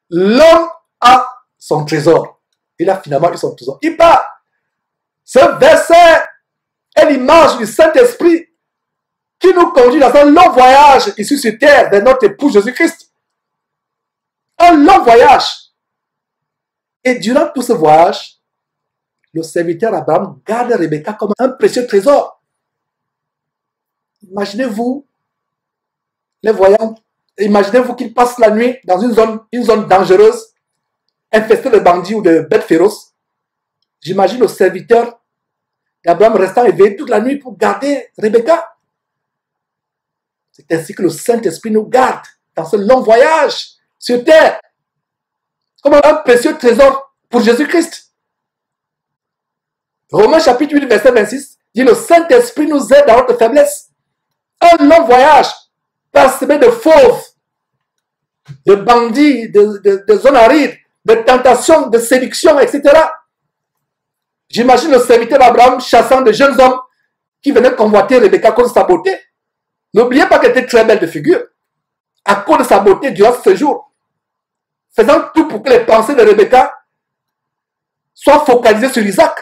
l'homme a son trésor. Il a finalement eu son trésor. Il part. Ce verset est l'image du Saint-Esprit qui nous conduit dans un long voyage ici sur terre vers notre époux Jésus-Christ. Un long voyage. Et durant tout ce voyage, le serviteur Abraham garde Rebecca comme un précieux trésor. Imaginez-vous les voyants. Imaginez-vous qu'ils passent la nuit dans une zone dangereuse, infestée de bandits ou de bêtes féroces. J'imagine le serviteur d'Abraham restant éveillé toute la nuit pour garder Rebecca. C'est ainsi que le Saint-Esprit nous garde dans ce long voyage sur terre, comme un précieux trésor pour Jésus-Christ. Romains chapitre 8, verset 26 dit: le Saint-Esprit nous aide dans notre faiblesse. Un long voyage parsemé de fauves, de bandits, de zones arides, de tentations, de séduction, etc. J'imagine le serviteur d'Abraham chassant de jeunes hommes qui venaient convoiter Rebecca à cause de sa beauté. N'oubliez pas qu'elle était très belle de figure. À cause de sa beauté durant ce séjour, faisant tout pour que les pensées de Rebecca soient focalisées sur Isaac.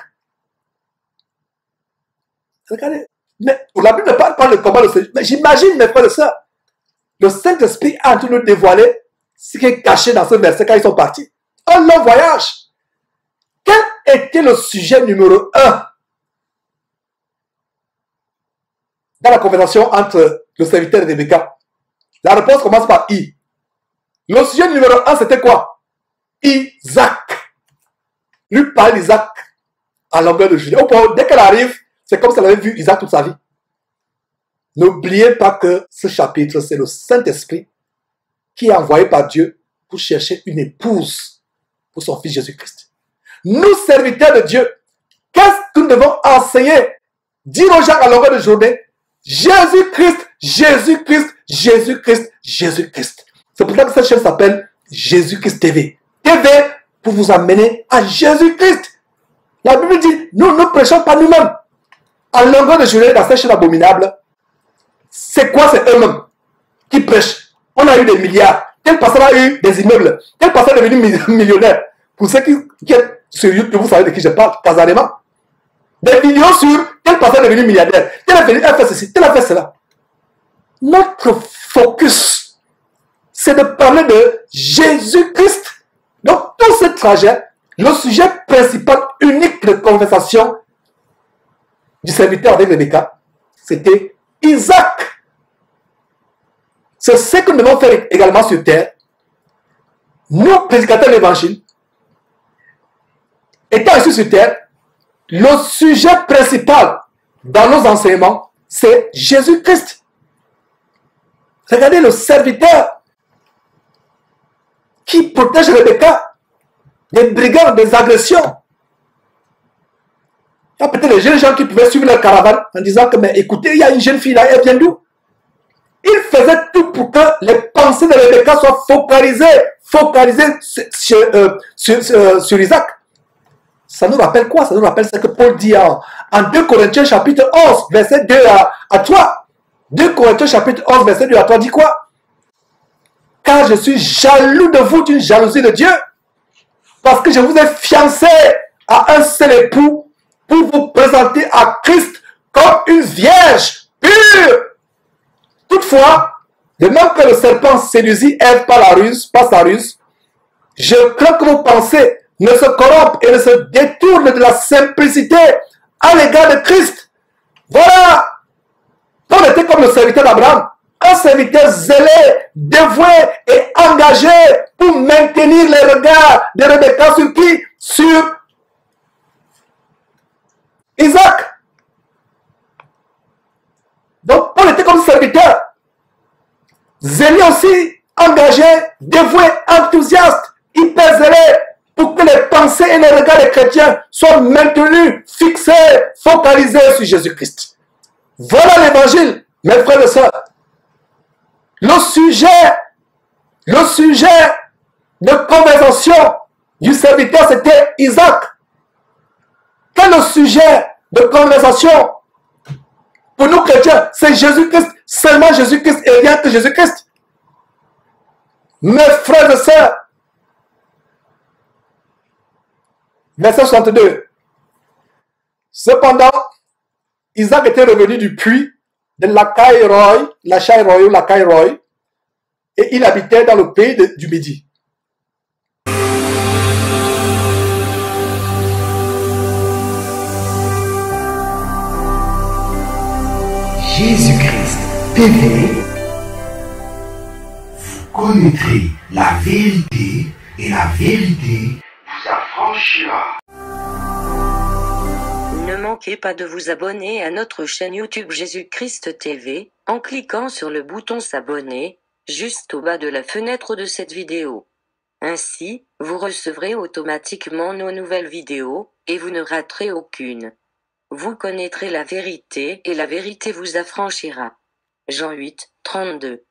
Regardez, mais la Bible ne parle pas de comment le séjour. Mais j'imagine, mes frères et sœurs, le Saint-Esprit a en train de nous dévoiler ce qui est caché dans ce verset quand ils sont partis. Un long voyage. Quel était le sujet numéro 1 dans la conversation entre le serviteur et Rebecca? La réponse commence par I. Le sujet numéro 1, c'était quoi? Isaac. Lui parle d'Isaac à longueur de journée. Dès qu'elle arrive, c'est comme si elle avait vu Isaac toute sa vie. N'oubliez pas que ce chapitre, c'est le Saint-Esprit qui est envoyé par Dieu pour chercher une épouse pour son fils Jésus-Christ. Nous, serviteurs de Dieu, qu'est-ce que nous devons enseigner? Dire aux gens à longueur de journée: Jésus-Christ, Jésus-Christ, Jésus-Christ, Jésus-Christ. C'est pour ça que cette chaîne s'appelle Jésus-Christ TV. TV pour vous amener à Jésus-Christ. La Bible dit, nous ne prêchons pas nous-mêmes. À longueur de journée, dans cette chaîne abominable, c'est quoi? C'est eux-mêmes qui prêchent. On a eu des milliards. Tel pasteur a eu des immeubles. Tel pasteur est devenu millionnaire. Pour ceux qui êtes sur YouTube, vous savez de qui je parle, casalement. Des millions sur tel pasteur est devenu milliardaire. Tel a fait ceci, tel a fait cela. Notre focus, c'est de parler de Jésus-Christ. Donc, tout ce trajet, le sujet principal, unique de conversation du serviteur avec Rebecca, c'était Isaac. C'est ce que nous devons faire également sur terre. Nous, prédicateurs de l'évangile, étant ici sur terre, le sujet principal dans nos enseignements, c'est Jésus-Christ. Regardez le serviteur qui protège Rebecca des brigands, des agressions. Il y a peut-être des jeunes gens qui pouvaient suivre leur caravane en disant que, mais écoutez, il y a une jeune fille là, elle vient d'où? Il faisait tout pour que les pensées de Rebecca soient focalisées sur Isaac. Ça nous rappelle quoi? Ça nous rappelle ce que Paul dit en 2 Corinthiens chapitre 11, verset 2 à 3. 2 Corinthiens chapitre 11, verset 2 à 3 dit quoi? Car je suis jaloux de vous d'une jalousie de Dieu, parce que je vous ai fiancé à un seul époux pour vous présenter à Christ comme une vierge pure. Toutefois, de même que le serpent séduisit Ève par sa ruse, je crains que vos pensées ne se corrompent et ne se détournent de la simplicité à l'égard de Christ. Voilà. Paul était comme le serviteur d'Abraham, un serviteur zélé, dévoué et engagé pour maintenir les regards de Rebecca sur qui? Sur Isaac. Donc Paul était comme serviteur, zélé aussi, engagé, dévoué, enthousiaste, hyper zélé, pour que les pensées et les regards des chrétiens soient maintenus, fixés, focalisés sur Jésus-Christ. Voilà l'évangile, mes frères et sœurs. Le sujet de conversation du serviteur, c'était Isaac. Quel est le sujet de conversation pour nous chrétiens? C'est Jésus-Christ, seulement Jésus-Christ et rien que Jésus-Christ. Mes frères et sœurs, Verset 62. Cependant, Isaac était revenu du puits de Lachaïroï, et il habitait dans le pays du Midi. Jésus-Christ TV, vous connaîtrez la vérité et la vérité vous affranchira. Ne manquez pas de vous abonner à notre chaîne YouTube Jésus-Christ TV, en cliquant sur le bouton s'abonner, juste au bas de la fenêtre de cette vidéo. Ainsi, vous recevrez automatiquement nos nouvelles vidéos, et vous ne raterez aucune. Vous connaîtrez la vérité et la vérité vous affranchira. Jean 8, 32.